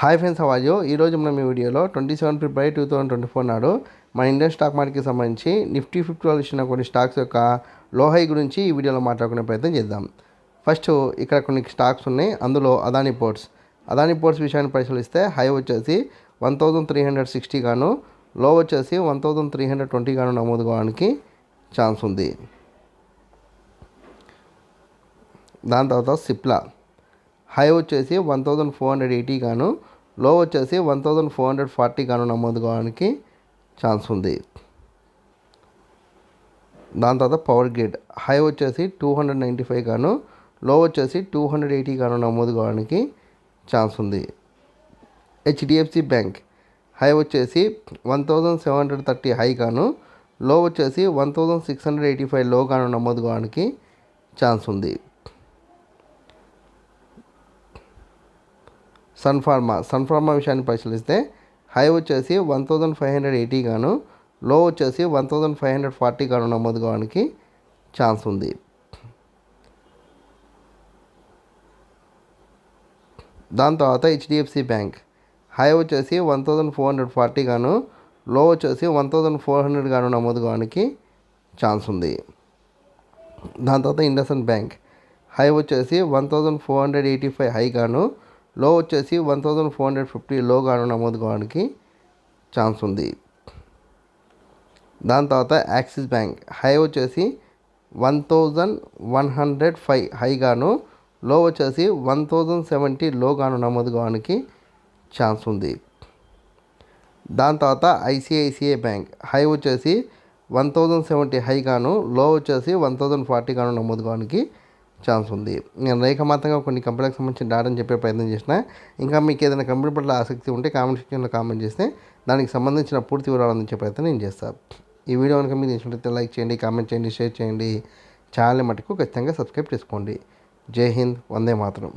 Hi friends, how are you? ఈరోజు మనం ఈ వీడియోలో 27 ఫిబ్రవరి 2024 నాడు మన ఇండియన్ స్టాక్ మార్కెట్కి సంబంధించి నిఫ్టీ 50 వాళ్ళు ఇచ్చిన కొన్ని స్టాక్స్ యొక్క లో హై గురించి ఈ వీడియోలో మాట్లాడుకునే ప్రయత్నం చేద్దాం. ఫస్ట్ ఇక్కడ కొన్ని స్టాక్స్ ఉన్నాయి. అందులో అదానీ పోర్ట్స్ విషయాన్ని పరిశీలిస్తే హై వచ్చేసి 1360 గాను, లో వచ్చేసి 1320 గాను నమోదు కావడానికి ఛాన్స్ ఉంది. దాని తర్వాత సిప్లా హై వచ్చేసి 1480 గాను, లో వచ్చేసి 1440 గాను నమోదు కావడానికి ఛాన్స్ ఉంది. దాని తర్వాత పవర్ గ్రిడ్ హై వచ్చేసి 295 గాను, లో వచ్చేసి 280 గాను నమోదు కావడానికి ఛాన్స్ ఉంది. హెచ్డిఎఫ్సి బ్యాంక్ హై వచ్చేసి 1730 హై గాను, లో వచ్చేసి 1685 లో గాను నమోదు కావడానికి ఛాన్స్ ఉంది. సన్ఫార్మా విషయాన్ని పరిశీలిస్తే హై వచ్చేసి 1580 గాను, లో వచ్చేసి 1540 గాను నమోదు కావడానికి ఛాన్స్ ఉంది. దాని తర్వాత హెచ్డిఎఫ్సి బ్యాంక్ హై వచ్చేసి 1440 గాను, లో వచ్చేసి 1400 గాను నమోదు కావడానికి ఛాన్స్ ఉంది. దాని తర్వాత ఇండస్ఇండ్ బ్యాంక్ హై వచ్చేసి 1485 హై గాను, లో వచ్చేసి 1450 లో గాను నమోదు కావడానికి ఛాన్స్ ఉంది. దాని తర్వాత యాక్సిస్ బ్యాంక్ హై వచ్చేసి 1105 హై గాను, లో వచ్చేసి 1070 లో గాను నమోదు కావడానికి ఛాన్స్ ఉంది. దాని తర్వాత ఐసిఐసిఐ బ్యాంక్ హై వచ్చేసి 1070 హై గాను, లో వచ్చేసి 1040 గాను నమోదు కావడానికి ఛాన్స్ ఉంది. నేను రేఖామాత్రంగా కొన్ని కంపెనీలకు సంబంధించిన డేటాని చెప్పే ప్రయత్నం చేసిన. ఇంకా మీకు ఏదైనా కంపెనీ పట్ల ఆసక్తి ఉంటే కామెంట్ సెక్షన్లో కామెంట్ చేస్తే దానికి సంబంధించిన పూర్తి వివరాలు అందించే ప్రయత్నం నేను చేస్తాను. ఈ వీడియో కనుక మీకు నచ్చినట్లయితే లైక్ చేయండి, కామెంట్ చేయండి, షేర్ చేయండి. ఛానల్ మటుకు ఖచ్చితంగా సబ్స్క్రైబ్ చేసుకోండి. జై హింద్, వందే మాతరం.